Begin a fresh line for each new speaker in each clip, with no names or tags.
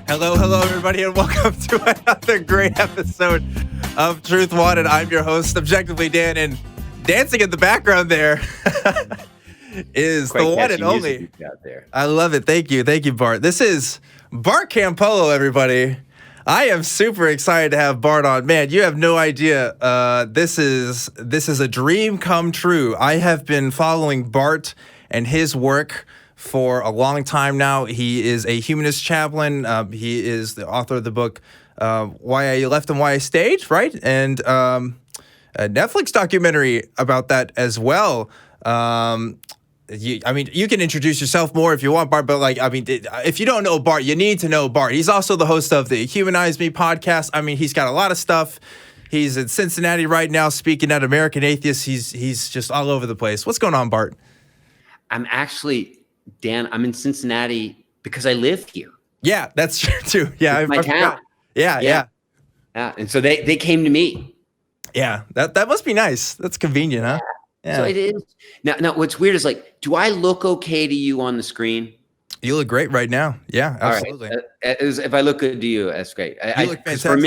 Hello, everybody, and welcome to another great episode of Truth Wanted. I'm your host, Objectively Dan, and dancing in the background there is
Quite
the one
catchy
and
music
only.
you've got there.
I love it. Thank you, Bart. This is Bart Campolo, everybody. I am super excited to have Bart on. Man, you have no idea. This is a dream come true. I have been following Bart and his work for a long time now. He is a humanist chaplain. He is the author of the book Why I Left and Why I Stayed, right? And a Netflix documentary about that as well. You can introduce yourself more if you want, Bart, but if you don't know Bart, you need to know Bart. He's also the host of the Humanize Me podcast. I mean, he's got a lot of stuff. He's in Cincinnati right now speaking at American Atheist. He's just all over the place. What's going on, Bart?
I'm actually, Dan, I'm in Cincinnati because I live here.
Yeah, that's true too. Yeah,
it's my town.
Yeah.
And so they came to me.
Yeah, that must be nice. That's convenient, huh?
Yeah. So it is. Now, what's weird is do I look okay to you on the screen?
You look great right now. Yeah, absolutely.
All right. If I look good to you, that's great.
You look fantastic.
For a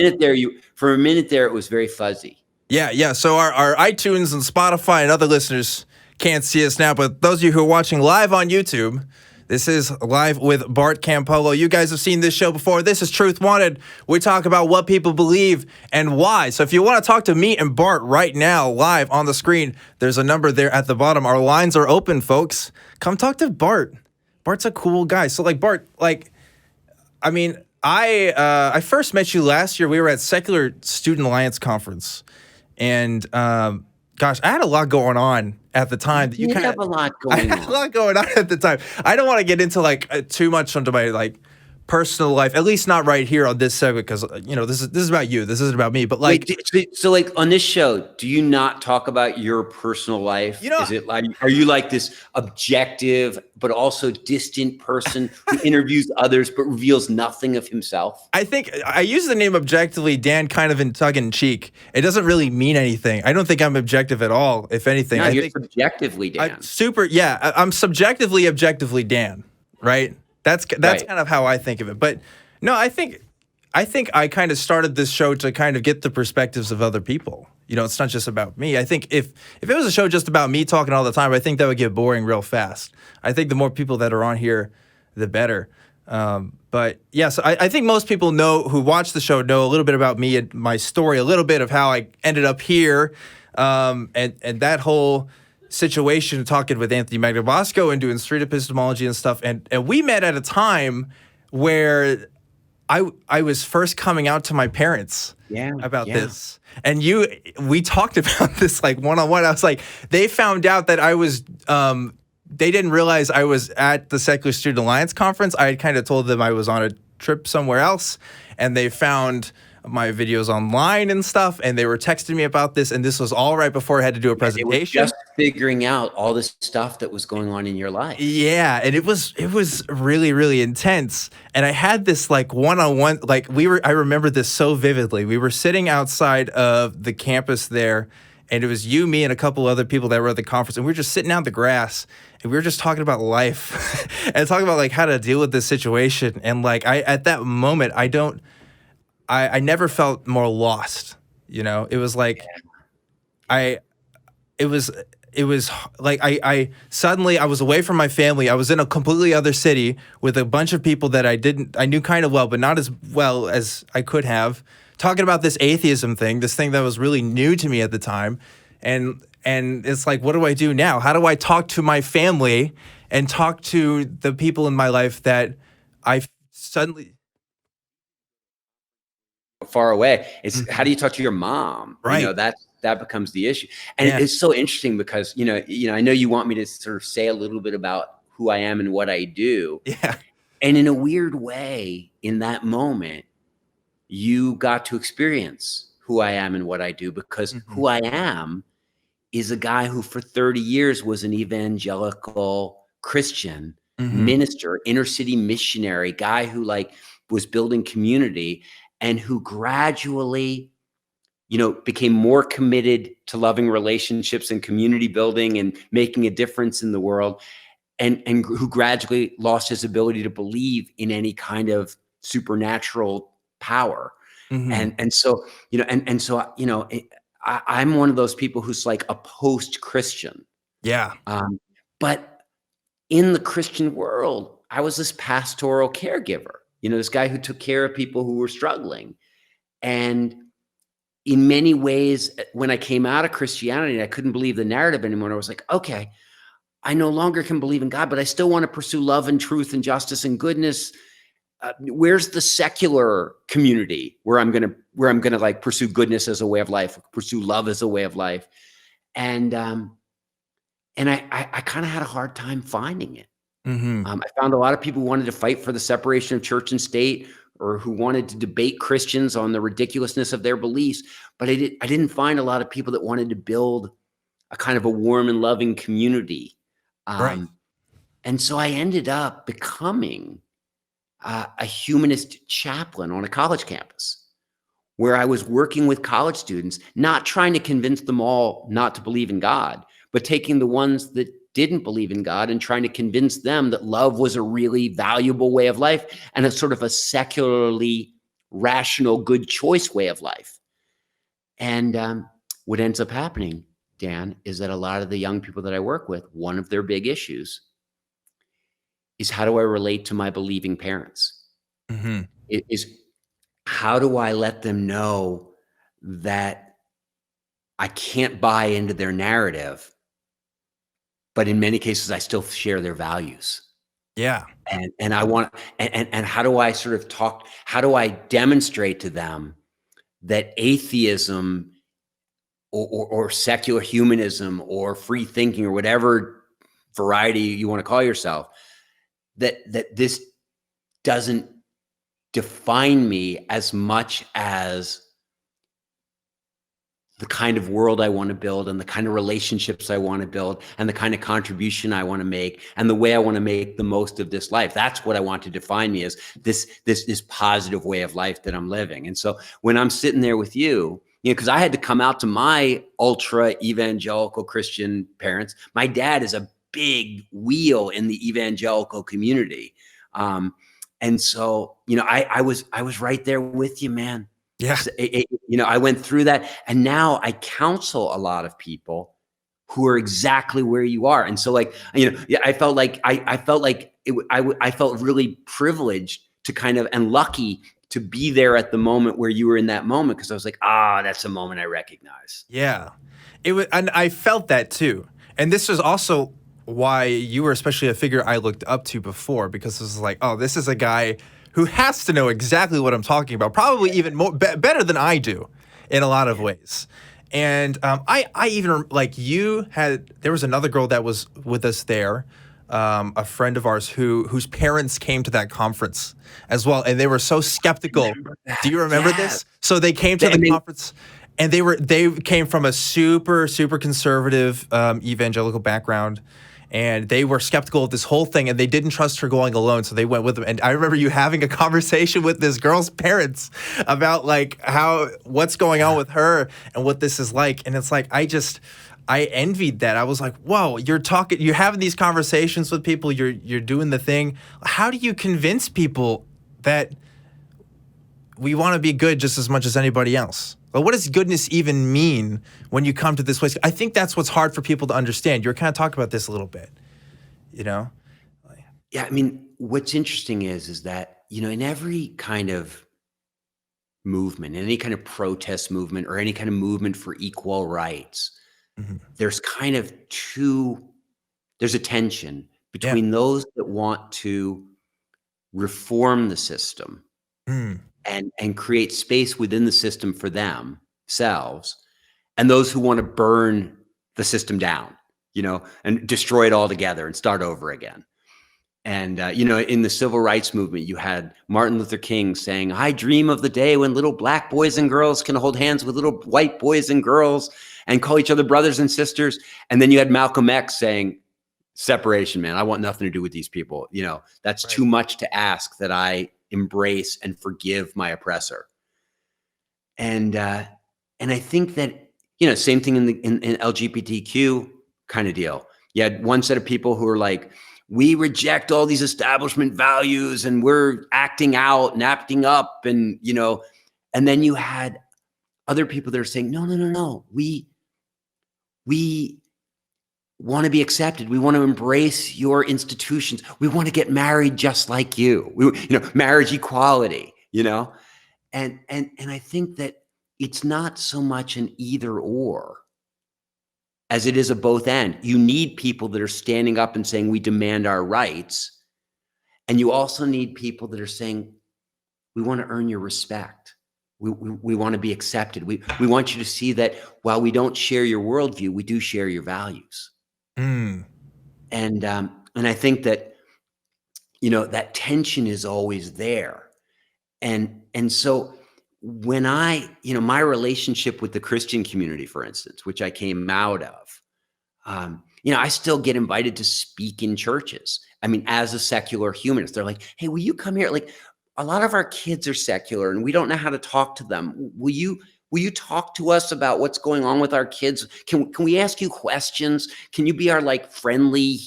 minute there, it was very fuzzy.
Yeah. So our iTunes and Spotify and other listeners can't see us now, but those of you who are watching live on YouTube, this is Live with Bart Campolo. You guys have seen this show before. This is Truth Wanted. We talk about what people believe and why. So if you want to talk to me and Bart right now, live on the screen, there's a number there at the bottom. Our lines are open, folks. Come talk to Bart. Bart's a cool guy. So Bart, I first met you last year. We were at Secular Student Alliance Conference. And gosh, I had a lot going on at the time.
You have a lot going on.
A lot going on at the time. I don't want to get into too much into my personal life, at least not right here on this segment, because this is about you. This isn't about me. But
so on this show, do you not talk about your personal life? Is it are you this objective but also distant person who interviews others but reveals nothing of himself?
I think I use the name Objectively Dan kind of in tongue in cheek. It doesn't really mean anything. I don't think I'm objective at all. If anything,
no, you're subjectively Dan.
I'm subjectively Objectively Dan, right? That's right. Kind of how I think of it. But no, I think I kind of started this show to kind of get the perspectives of other people. It's not just about me. I think if it was a show just about me talking all the time, I think that would get boring real fast. I think the more people that are on here, the better. But yes, I think most people who watch the show know a little bit about me and my story, a little bit of how I ended up here, and that whole situation, talking with Anthony Magnabosco and doing street epistemology and stuff. And we met at a time where I was first coming out to my parents about this. And we talked about this one-on-one. I was they found out that I was, they didn't realize I was at the Secular Student Alliance conference. I had kind of told them I was on a trip somewhere else, and they found my videos online and stuff, and they were texting me about this, and this was all right before I had to do a presentation.
They were just figuring out all this stuff that was going on in your life.
Yeah, and it was really, really intense. And I had this one-on-one, I remember this so vividly. We were sitting outside of the campus there, and it was you, me, and a couple other people that were at the conference, and we were just sitting out in the grass, and we were just talking about life and talking about how to deal with this situation. And at that moment, I never felt more lost. It was I suddenly I was away from my family. I was in a completely other city with a bunch of people that I knew kind of well, but not as well as I could have, talking about this atheism thing, this thing that was really new to me at the time. And it's what do I do now? How do I talk to my family and talk to the people in my life that I suddenly
far away? It's how do you talk to your mom?
Right.
That becomes the issue. And it's so interesting because, I know you want me to sort of say a little bit about who I am and what I do.
Yeah.
And in a weird way, in that moment, you got to experience who I am and what I do, because who I am is a guy who for 30 years was an evangelical Christian minister, inner city missionary, guy who was building community, and who gradually, became more committed to loving relationships and community building and making a difference in the world, and who gradually lost his ability to believe in any kind of supernatural power.
Mhm.
And so, I'm one of those people who's like a post-Christian.
Yeah.
But in the Christian world, I was this pastoral caregiver, this guy who took care of people who were struggling. And in many ways, when I came out of Christianity and I couldn't believe the narrative anymore, I was like, okay, I no longer can believe in God, but I still want to pursue love and truth and justice and goodness. Where's the secular community where I'm gonna like pursue goodness as a way of life, pursue love as a way of life? And I kind of had a hard time finding it.
Mhm.
I found a lot of people who wanted to fight for the separation of church and state, or who wanted to debate Christians on the ridiculousness of their beliefs. But I didn't find a lot of people that wanted to build a kind of a warm and loving community.
Right.
And so I ended up becoming a humanist chaplain on a college campus, where I was working with college students, not trying to convince them all not to believe in God, but taking the ones that didn't believe in God and trying to convince them that love was a really valuable way of life and a sort of a secularly rational, good choice way of life. And what ends up happening, Dan, is that a lot of the young people that I work with, one of their big issues is, how do I relate to my believing parents?
Mhm.
It is, how do I let them know that I can't buy into their narrative, but in many cases I still share their values?
Yeah.
And I want, and how do I sort of how do I demonstrate to them that atheism or secular humanism or free thinking or whatever variety you want to call yourself, that this doesn't define me as much as the kind of world I want to build and the kind of relationships I want to build and the kind of contribution I want to make and the way I want to make the most of this life. That's what I want to define me as, this positive way of life that I'm living. And so when I'm sitting there with you, because I had to come out to my ultra evangelical Christian parents. My dad is a big wheel in the evangelical community. And so, I was right there with you, man.
Yeah.
I went through that, and now I counsel a lot of people who are exactly where you are. And so, like, yeah, I felt like I felt like I felt really privileged to kind of, and lucky to be there at the moment where you were in that moment, because I was like, that's a moment I recognize.
Yeah. It was, and I felt that too. And this was also why you were especially a figure I looked up to before, because it was like, oh, this is a guy who has to know exactly what I'm talking about, probably even more better than I do in a lot of ways. And I even, like, there was another girl that was with us there, a friend of ours whose parents came to that conference as well, and they were so skeptical. Do you remember this? So they came to the conference, and they came from a super conservative evangelical background. And they were skeptical of this whole thing, and they didn't trust her going alone, so they went with them. And I remember you having a conversation with this girl's parents about, like, what's going on with her and what this is like. And it's like, I envied that. I was like, whoa, you're having these conversations with people, you're doing the thing. How do you convince people that we want to be good just as much as anybody else? But what does goodness even mean when you come to this place? I think that's what's hard for people to understand. You're kind of talking about this a little bit,
Yeah, I mean, what's interesting is that, in every kind of movement, in any kind of protest movement or any kind of movement for equal rights, there's kind of there's a tension between those that want to reform the system and create space within the system for themselves, and those who want to burn the system down, and destroy it altogether and start over again. And, in the civil rights movement, you had Martin Luther King saying, I dream of the day when little black boys and girls can hold hands with little white boys and girls and call each other brothers and sisters. And then you had Malcolm X saying, separation, man, I want nothing to do with these people. That's too much to ask that I embrace and forgive my oppressor. And I think that, same thing in LGBTQ kind of deal. You had one set of people who are like, we reject all these establishment values and we're acting out and acting up. And, and then you had other people that are saying, no. We want to be accepted. We want to embrace your institutions. We want to get married just like you. Marriage equality, and I think that it's not so much an either or as it is a both and. You need people that are standing up and saying, we demand our rights. And you also need people that are saying, we want to earn your respect. We want to be accepted. We want you to see that while we don't share your worldview, we do share your values. And I think that, that tension is always there. And so when my relationship with the Christian community, for instance, which I came out of, I still get invited to speak in churches. I mean, as a secular humanist, they're like, hey, will you come here? Like, a lot of our kids are secular and we don't know how to talk to them. Will you talk to us about what's going on with our kids? Can we ask you questions? Can you be our like friendly,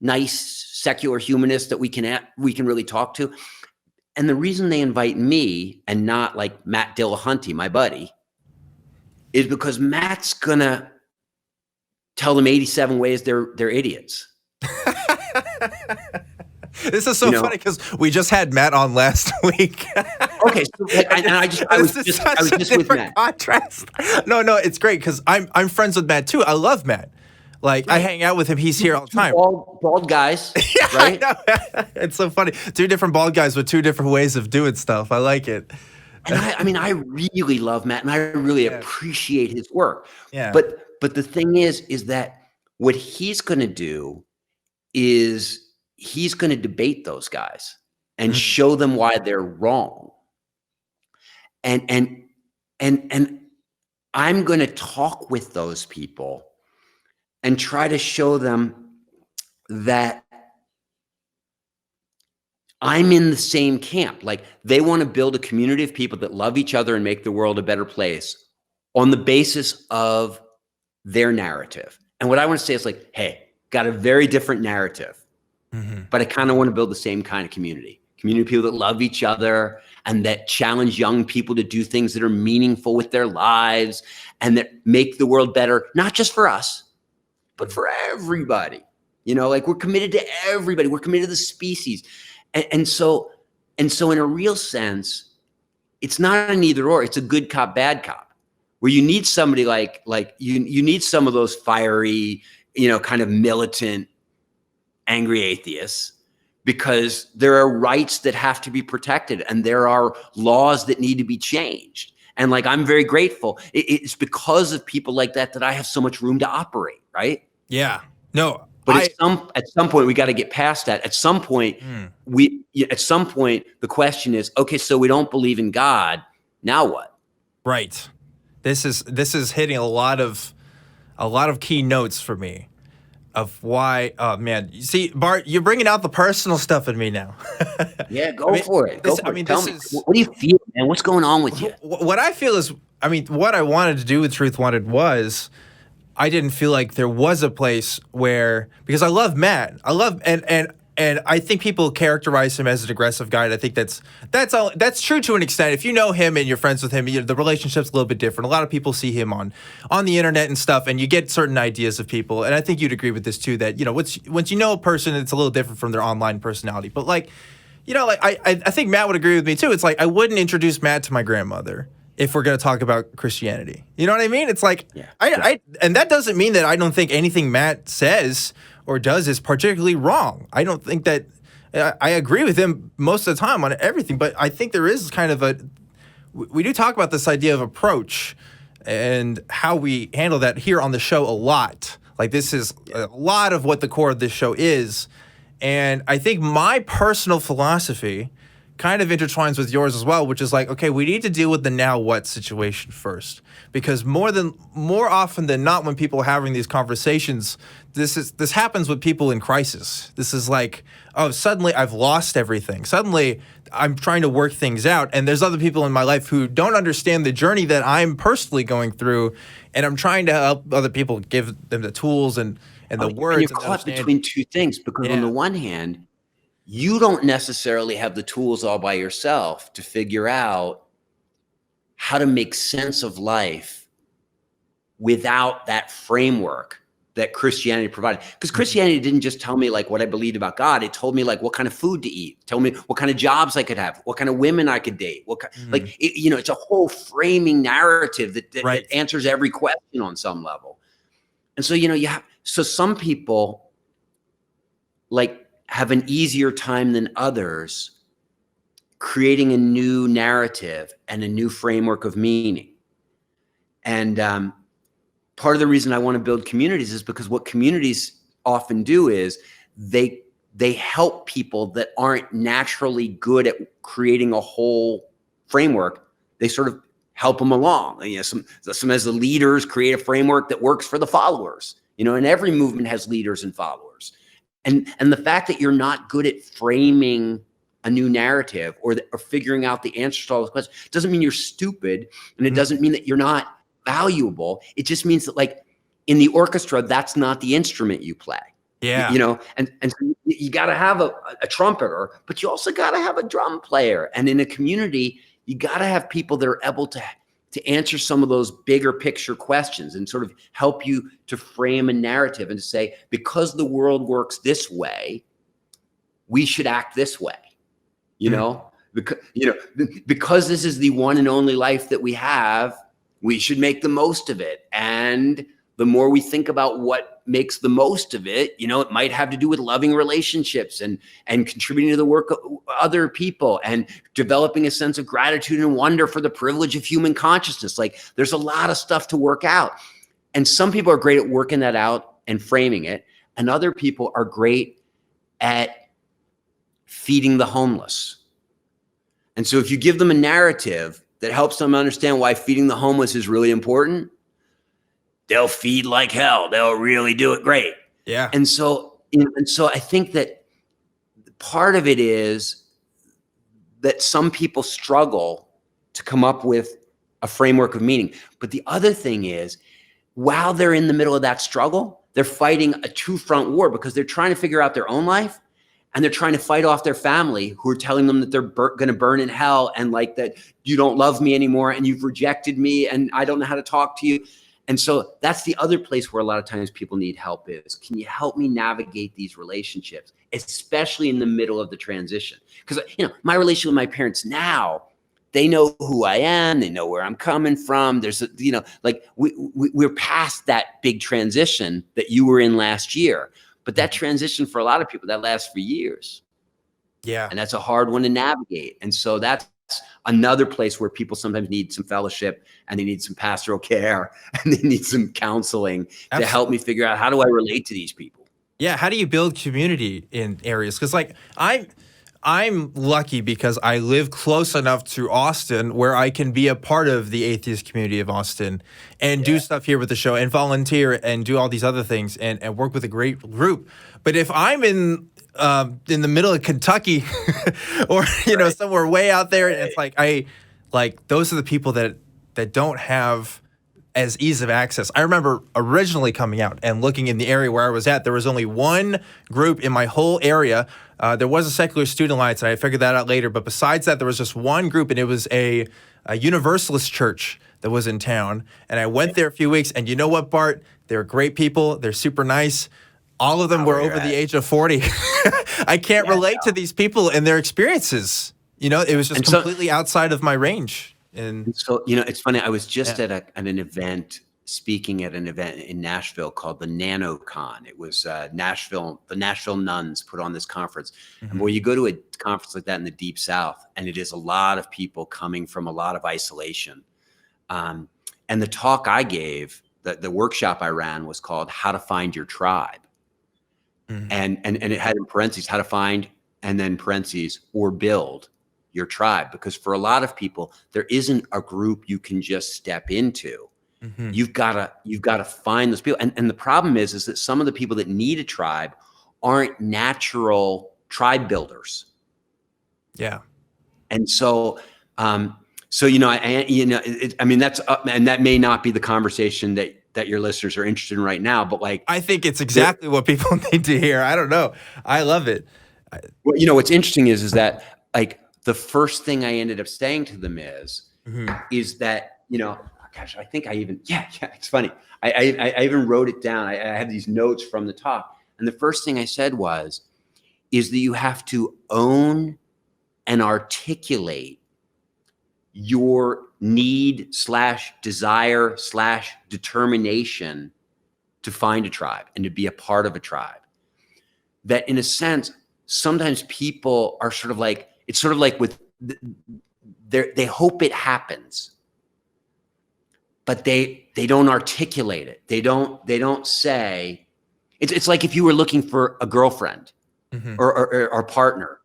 nice secular humanist that we can really talk to? And the reason they invite me and not like Matt Dillahunty, my buddy, is because Matt's gonna tell them 87 ways they're idiots.
This is so funny because we just had Matt on last week.
Okay, so I was just with Matt.
Contrast. No, it's great because I'm friends with Matt too. I love Matt. Like, right. I hang out with him. He's here all the time.
Bald guys,
yeah,
right?
I know. It's so funny. Two different bald guys with two different ways of doing stuff. I like it.
And I really love Matt, and I really appreciate his work.
Yeah.
But the thing is that what he's going to do is he's going to debate those guys and show them why they're wrong. And I'm going to talk with those people and try to show them that I'm in the same camp. Like, they want to build a community of people that love each other and make the world a better place on the basis of their narrative. And what I want to say is like, hey, got a very different narrative, but I kind of want to build the same kind of community of people that love each other and that challenge young people to do things that are meaningful with their lives and that make the world better, not just for us, but for everybody. Like, we're committed to everybody. We're committed to the species. And so in a real sense, it's not an either or, it's a good cop, bad cop, where you need somebody like you need some of those fiery, kind of militant, angry atheists, because there are rights that have to be protected and there are laws that need to be changed. And like, I'm very grateful. It's because of people like that I have so much room to operate, right?
Yeah. No.
But at some point we got to get past that. At some point the question is, okay, so we don't believe in God. Now what?
Right. This is hitting a lot of key notes for me of why. Oh man, you see, Bart, you're bringing out the personal stuff in me now.
Yeah, go for it. Tell me, what do you feel, man? What's going on with you?
What I feel is, what I wanted to do with Truth Wanted was, I didn't feel like there was a place where, because I love Matt, and I think people characterize him as an aggressive guy, and I think that's true to an extent. If you know him and you're friends with him, the relationship's a little bit different. A lot of people see him on the internet and stuff, and you get certain ideas of people. And I think you'd agree with this too, that once you know a person, it's a little different from their online personality. But I think Matt would agree with me too. It's like, I wouldn't introduce Matt to my grandmother if we're going to talk about Christianity. You know what I mean? It's like, and that doesn't mean that I don't think anything Matt says or does is particularly wrong. I don't think that, I agree with him most of the time on everything, but I think there is kind of we do talk about this idea of approach and how we handle that here on the show a lot. Like, this is a lot of what the core of this show is. And I think my personal philosophy kind of intertwines with yours as well, which is like, okay, we need to deal with the now what situation first, because more often than not, when people are having these conversations, this happens with people in crisis. This is like, oh, suddenly I've lost everything. Suddenly I'm trying to work things out, and there's other people in my life who don't understand the journey that I'm personally going through, and I'm trying to help other people, give them the tools and and the
And
words
you're
and the
caught
understanding.
between two things because on the one hand, you don't necessarily have the tools all by yourself to figure out how to make sense of life without that framework that Christianity provided. Because Christianity didn't just tell me like what I believed about God. It told me like what kind of food to eat, told me what kind of jobs I could have, what kind of women I could date, it's a whole framing narrative that answers every question on some level. And so, so some people like have an easier time than others creating a new narrative and a new framework of meaning. And part of the reason I want to build communities is because what communities often do is they help people that aren't naturally good at creating a whole framework. They sort of help them along. Some as the leaders create a framework that works for the followers. And every movement has leaders and followers. And the fact that you're not good at framing a new narrative or figuring out the answers to all those questions doesn't mean you're stupid, and it doesn't mean that you're not valuable. It just means that like in the orchestra, that's not the instrument you play.
Yeah.
And so you got to have a trumpeter, but you also got to have a drum player. And in a community, you got to have people that are able to answer some of those bigger picture questions and sort of help you to frame a narrative and to say, because the world works this way, we should act this way, because this is the one and only life that we have, we should make the most of it. And the more we think about what makes the most of it, it might have to do with loving relationships and contributing to the work of other people and developing a sense of gratitude and wonder for the privilege of human consciousness. Like there's a lot of stuff to work out. And some people are great at working that out and framing it. And other people are great at feeding the homeless. And so if you give them a narrative that helps them understand why feeding the homeless is really important, they'll feed like hell. They'll really do it great.
Yeah.
And so I think that part of it is that some people struggle to come up with a framework of meaning. But the other thing is, while they're in the middle of that struggle, they're fighting a two-front war because they're trying to figure out their own life, and they're trying to fight off their family who are telling them that they're going to burn in hell and like that you don't love me anymore and you've rejected me and I don't know how to talk to you. And so that's the other place where a lot of times people need help is, can you help me navigate these relationships, especially in the middle of the transition? Because, my relationship with my parents now, they know who I am. They know where I'm coming from. There's we're past that big transition that you were in last year. But that transition for a lot of people, that lasts for years.
Yeah.
And that's a hard one to navigate. And so that's another place where people sometimes need some fellowship and they need some pastoral care and they need some counseling to help me figure out, how do I relate to these people?
Yeah. How do you build community in areas? Because like I'm lucky because I live close enough to Austin where I can be a part of the atheist community of Austin and do stuff here with the show and volunteer and do all these other things and work with a great group. But if I'm in the middle of Kentucky or, somewhere way out there, and it's like those are the people that don't have as ease of access. I remember originally coming out and looking in the area where I was at, there was only one group in my whole area. There was a secular student alliance, and I figured that out later. But besides that, there was just one group, and it was a Universalist church that was in town. And I went there a few weeks, and you know what, Bart? They're great people. They're super nice. All of them were over the age of 40. I can't relate to these people and their experiences. It was just completely outside of my range. And
so, it's funny. I was just at an event, speaking at an event in Nashville called the NanoCon. It was the Nashville nuns put on this conference. Mm-hmm. And boy, you go to a conference like that in the Deep South, and it is a lot of people coming from a lot of isolation. And the talk I gave, the workshop I ran, was called How to Find Your Tribe. Mm-hmm. And it had in parentheses, how to find, and then parentheses, or build your tribe. Because for a lot of people, there isn't a group you can just step into. Mm-hmm. You've got to find those people. And the problem is that some of the people that need a tribe aren't natural tribe builders.
Yeah.
And so, that's, and that may not be the conversation that that your listeners are interested in right now, but like,
I think it's exactly what people need to hear. I don't know. I love it.
well, you know, what's interesting is that like the first thing I ended up saying to them is that, you know, gosh, I think I even, yeah, it's funny. I even wrote it down. I have these notes from the talk. And the first thing I said is that you have to own and articulate your need / desire / determination to find a tribe and to be a part of a tribe. That in a sense, sometimes people are sort of like, it's sort of like with, they hope it happens, but they don't articulate it. They don't say, it's like if you were looking for a girlfriend or partner,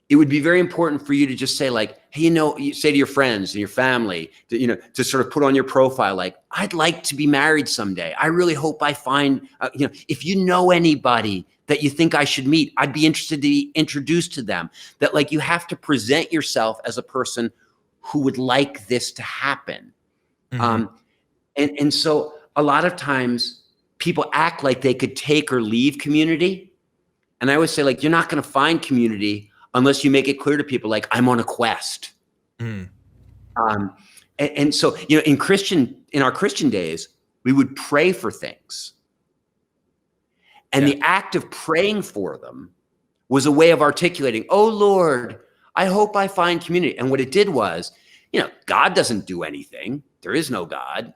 it would be very important for you to just say like, hey, you know, you say to your friends and your family, you know, to sort of put on your profile, like, I'd like to be married someday. I really hope I find, you know, if you know anybody that you think I should meet, I'd be interested to be introduced to them. That like, you have to present yourself as a person who would like this to happen. And so a lot of times people act like they could take or leave community. And I always say like, you're not going to find community unless you make it clear to people like, I'm on a quest. And so, you know, in our Christian days, we would pray for things. And the act of praying for them was a way of articulating, oh Lord, I hope I find community. And what it did was, you know, God doesn't do anything. There is no God.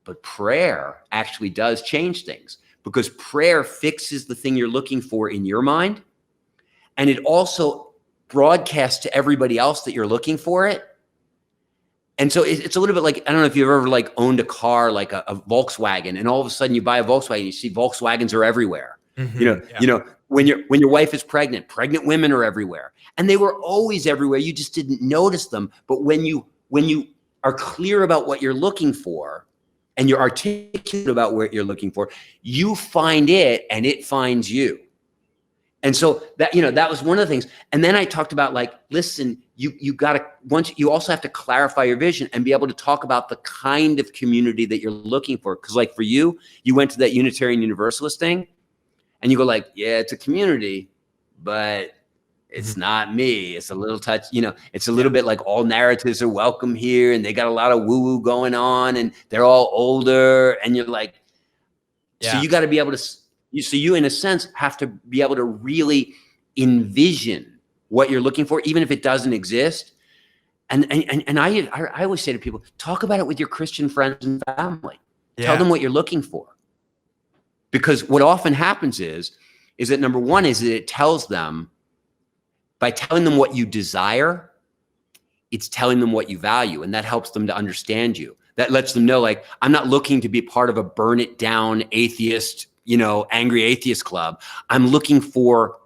But prayer actually does change things, because prayer fixes the thing you're looking for in your mind. And it also broadcasts to everybody else that you're looking for it. And so it's a little bit like, I don't know if you've ever like owned a car, like a Volkswagen, and all of a sudden you buy a Volkswagen, you see Volkswagens are everywhere. You know, when your wife is pregnant women are everywhere, and they were always everywhere. You just didn't notice them. But when you are clear about what you're looking for, and you're articulate about what you're looking for, you find it and it finds you. And so that, you know, that was one of the things. And then I talked about like, listen, you also have to clarify your vision and be able to talk about the kind of community that you're looking for. Cause like for you went to that Unitarian Universalist thing and you go like, yeah, it's a community, but it's not me. It's a little touch, you know, it's a little bit like all narratives are welcome here and they got a lot of woo-woo going on and they're all older. And you're like, so you got to be able to, so you in a sense have to be able to really envision what you're looking for, even if it doesn't exist. And I always say to people, talk about it with your Christian friends and family. Tell them what you're looking for. Because what often happens is that number one is that it tells them, by telling them what you desire, it's telling them what you value. And that helps them to understand you. That lets them know, like, I'm not looking to be part of a burn it down atheist, you know, angry atheist club. I'm looking for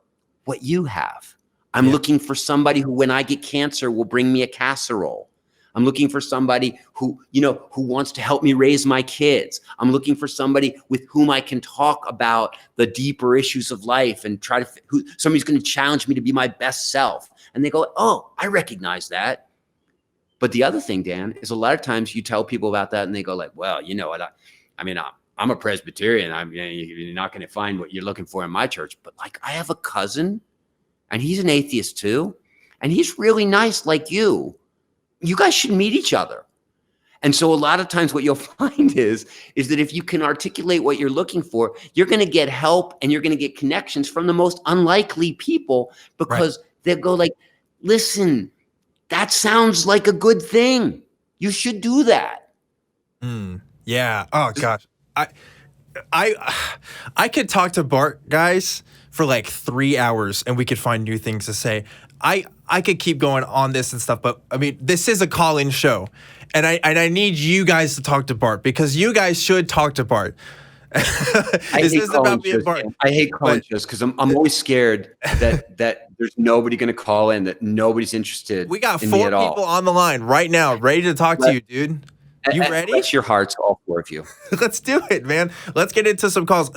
what you have. I'm looking for somebody who, when I get cancer, will bring me a casserole. I'm looking for somebody who, you know, who wants to help me raise my kids. I'm looking for somebody with whom I can talk about the deeper issues of life and try to, somebody's going to challenge me to be my best self. And they go, oh, I recognize that. But the other thing, Dan, is a lot of times you tell people about that and they go like, well, you know what? I mean, I'm a Presbyterian. You're not going to find what you're looking for in my church. But like, I have a cousin and he's an atheist too. And he's really nice like you. You guys should meet each other. And so a lot of times what you'll find is that if you can articulate what you're looking for, you're going to get help and you're going to get connections from the most unlikely people, because they'll go like, listen, that sounds like a good thing. You should do that.
Yeah. Oh gosh. I could talk to Bart, guys, for like 3 hours and we could find new things to say. I could keep going on this and stuff, but I mean, this is a call-in show, and I need you guys to talk to Bart, because you guys should talk to Bart. This isn't about being Bart.
I hate call-in shows because I'm always scared that there's nobody going to call in, that nobody's interested.
We got 4 people on the line right now, ready to talk to you, dude. You ready?
Bless your hearts, all 4 of you.
Let's do it, man. Let's get into some calls.